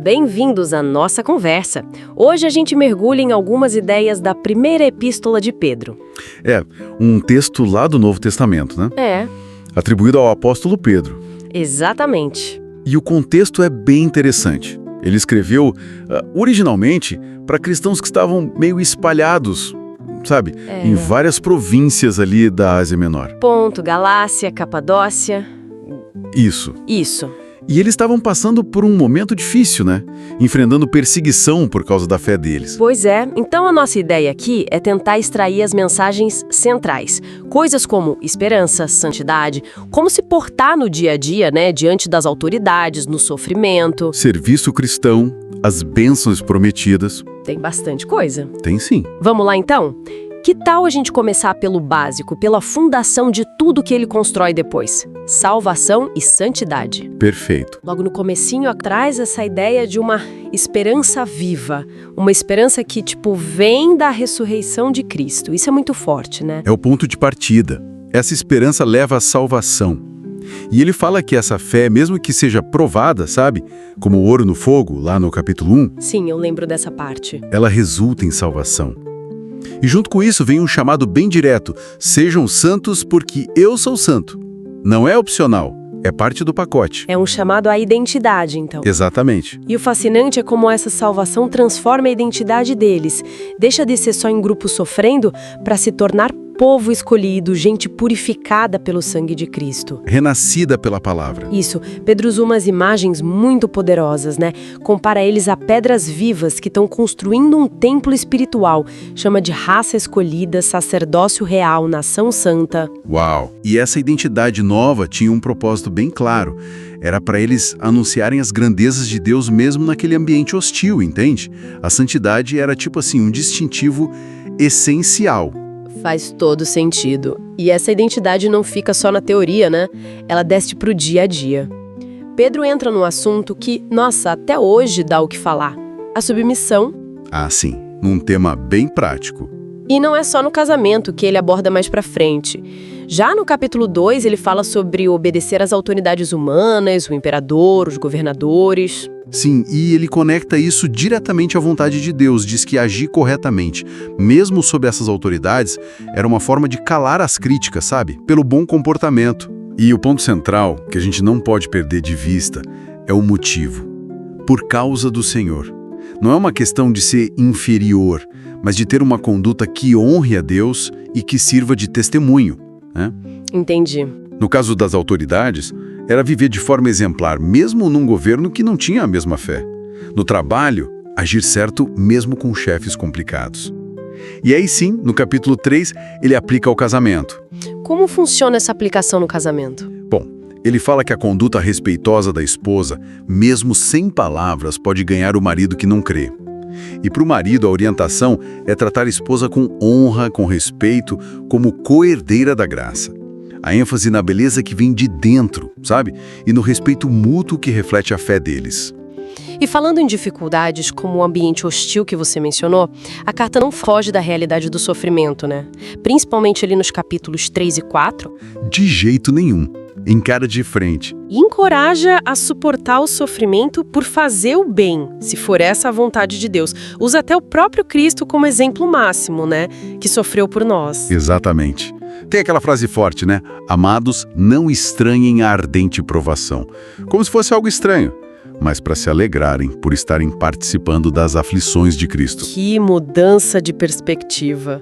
Bem-vindos à nossa conversa. Hoje a gente mergulha em algumas ideias da primeira epístola de Pedro. Um texto lá do Novo Testamento, né? Atribuído ao apóstolo Pedro. Exatamente. E o contexto é bem interessante. Ele escreveu, originalmente, para cristãos que estavam meio espalhados, sabe? Em várias províncias ali da Ásia Menor. Ponto, Galácia, Capadócia. Isso. E eles estavam passando por um momento difícil, né? Enfrentando perseguição por causa da fé deles. Pois é, então a nossa ideia aqui é tentar extrair as mensagens centrais. Coisas como esperança, santidade, como se portar no dia a dia, né? Diante das autoridades, no sofrimento. Serviço cristão, as bênçãos prometidas. Tem bastante coisa. Tem sim. Vamos lá então? Que tal a gente começar pelo básico, pela fundação de tudo que ele constrói depois? Salvação e santidade. Perfeito. Logo no comecinho, traz essa ideia de uma esperança viva. Uma esperança que, vem da ressurreição de Cristo. Isso é muito forte, né? É o ponto de partida. Essa esperança leva à salvação. E ele fala que essa fé, mesmo que seja provada, sabe? Como o ouro no fogo, lá no capítulo 1. Sim, eu lembro dessa parte. Ela resulta em salvação. E junto com isso vem um chamado bem direto: sejam santos porque eu sou santo. Não é opcional, é parte do pacote. É um chamado à identidade, então. Exatamente. E o fascinante é como essa salvação transforma a identidade deles. Deixa de ser só em grupo sofrendo para se tornar povo escolhido, gente purificada pelo sangue de Cristo. Renascida pela palavra. Isso. Pedro usa umas imagens muito poderosas, né? Compara eles a pedras vivas que estão construindo um templo espiritual. Chama de raça escolhida, sacerdócio real, nação santa. Uau! E essa identidade nova tinha um propósito bem claro. Era para eles anunciarem as grandezas de Deus mesmo naquele ambiente hostil, entende? A santidade era um distintivo essencial. Faz todo sentido. E essa identidade não fica só na teoria, né? Ela desce pro dia a dia. Pedro entra num assunto que, até hoje dá o que falar. A submissão. Ah, sim. Num tema bem prático. E não é só no casamento que ele aborda mais pra frente. Já no capítulo 2, ele fala sobre obedecer às autoridades humanas, o imperador, os governadores. Sim, e ele conecta isso diretamente à vontade de Deus, diz que agir corretamente, mesmo sob essas autoridades, era uma forma de calar as críticas, sabe? Pelo bom comportamento. E o ponto central, que a gente não pode perder de vista, é o motivo. Por causa do Senhor. Não é uma questão de ser inferior, mas de ter uma conduta que honre a Deus e que sirva de testemunho, né? Entendi. No caso das autoridades, era viver de forma exemplar, mesmo num governo que não tinha a mesma fé. No trabalho, agir certo mesmo com chefes complicados. E aí sim, no capítulo 3, ele aplica ao casamento. Como funciona essa aplicação no casamento? Bom, ele fala que a conduta respeitosa da esposa, mesmo sem palavras, pode ganhar o marido que não crê. E para o marido, a orientação é tratar a esposa com honra, com respeito, como co-herdeira da graça. A ênfase na beleza que vem de dentro, sabe? E no respeito mútuo que reflete a fé deles. E falando em dificuldades como o ambiente hostil que você mencionou, a carta não foge da realidade do sofrimento, né? Principalmente ali nos capítulos 3 e 4. De jeito nenhum. Encara de frente. E encoraja a suportar o sofrimento por fazer o bem, se for essa a vontade de Deus. Usa até o próprio Cristo como exemplo máximo, né? Que sofreu por nós. Exatamente. Tem aquela frase forte, né? Amados, não estranhem a ardente provação. Como se fosse algo estranho, mas para se alegrarem por estarem participando das aflições de Cristo. Que mudança de perspectiva.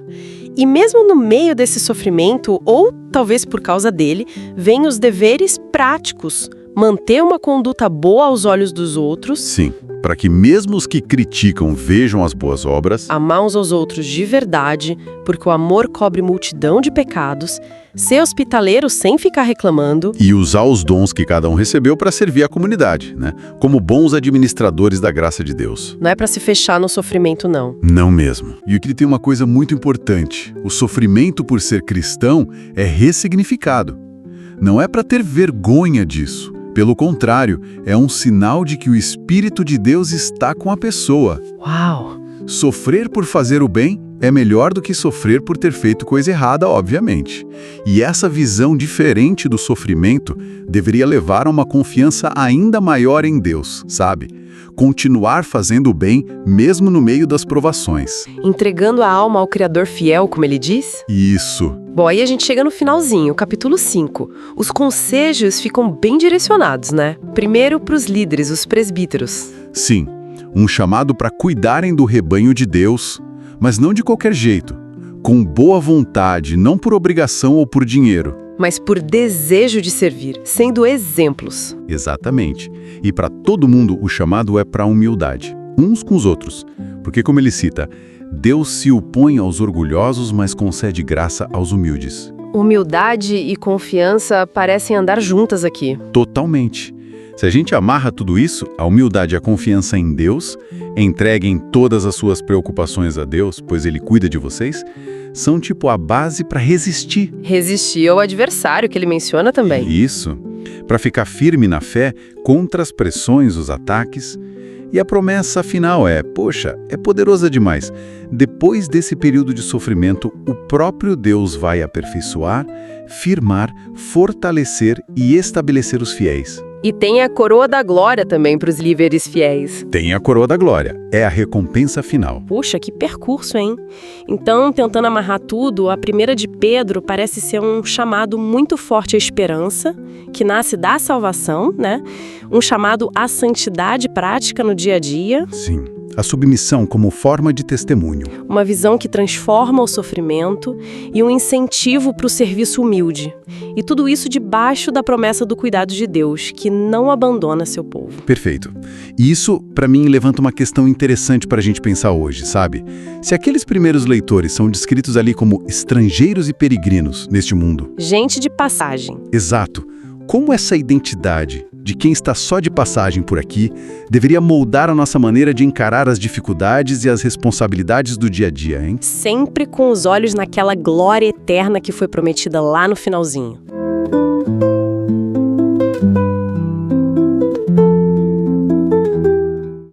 E mesmo no meio desse sofrimento, ou talvez por causa dele, vêm os deveres práticos. Manter uma conduta boa aos olhos dos outros. Sim, para que mesmo os que criticam vejam as boas obras. Amar uns aos outros de verdade, porque o amor cobre multidão de pecados. Ser hospitaleiro sem ficar reclamando. E usar os dons que cada um recebeu para servir a comunidade, né? Como bons administradores da graça de Deus. Não é para se fechar no sofrimento, não. Não mesmo. E aqui tem uma coisa muito importante. O sofrimento por ser cristão é ressignificado. Não é para ter vergonha disso. Pelo contrário, é um sinal de que o Espírito de Deus está com a pessoa. Uau! Sofrer por fazer o bem É melhor do que sofrer por ter feito coisa errada, obviamente. E essa visão diferente do sofrimento deveria levar a uma confiança ainda maior em Deus, sabe? Continuar fazendo o bem mesmo no meio das provações. Entregando a alma ao Criador fiel, como ele diz? Isso. Bom, aí a gente chega no finalzinho, capítulo 5. Os consejos ficam bem direcionados, né? Primeiro para os líderes, os presbíteros. Sim, um chamado para cuidarem do rebanho de Deus, mas não de qualquer jeito, com boa vontade, não por obrigação ou por dinheiro. Mas por desejo de servir, sendo exemplos. Exatamente. E para todo mundo o chamado é para humildade, uns com os outros. Porque, como ele cita, Deus se opõe aos orgulhosos, mas concede graça aos humildes. Humildade e confiança parecem andar juntas aqui. Totalmente. Se a gente amarra tudo isso, a humildade e a confiança em Deus, entreguem todas as suas preocupações a Deus, pois Ele cuida de vocês, são tipo a base para resistir. Resistir ao adversário que ele menciona também. Isso. Para ficar firme na fé contra as pressões, os ataques. E a promessa final poxa, é poderosa demais. Depois desse período de sofrimento, o próprio Deus vai aperfeiçoar, firmar, fortalecer e estabelecer os fiéis. E tem a coroa da glória também para os líderes fiéis. Tem a coroa da glória, é a recompensa final. Puxa, que percurso, hein? Então, tentando amarrar tudo, a primeira de Pedro parece ser um chamado muito forte à esperança, que nasce da salvação, né? Um chamado à santidade prática no dia a dia. Sim, a submissão como forma de testemunho. Uma visão que transforma o sofrimento e um incentivo para o serviço humilde. E tudo isso debaixo da promessa do cuidado de Deus, que não abandona seu povo. Perfeito. E isso, para mim, levanta uma questão interessante para a gente pensar hoje, sabe? Se aqueles primeiros leitores são descritos ali como estrangeiros e peregrinos neste mundo. Gente de passagem. Exato. Como essa identidade de quem está só de passagem por aqui deveria moldar a nossa maneira de encarar as dificuldades e as responsabilidades do dia a dia, hein? Sempre com os olhos naquela glória eterna que foi prometida lá no finalzinho.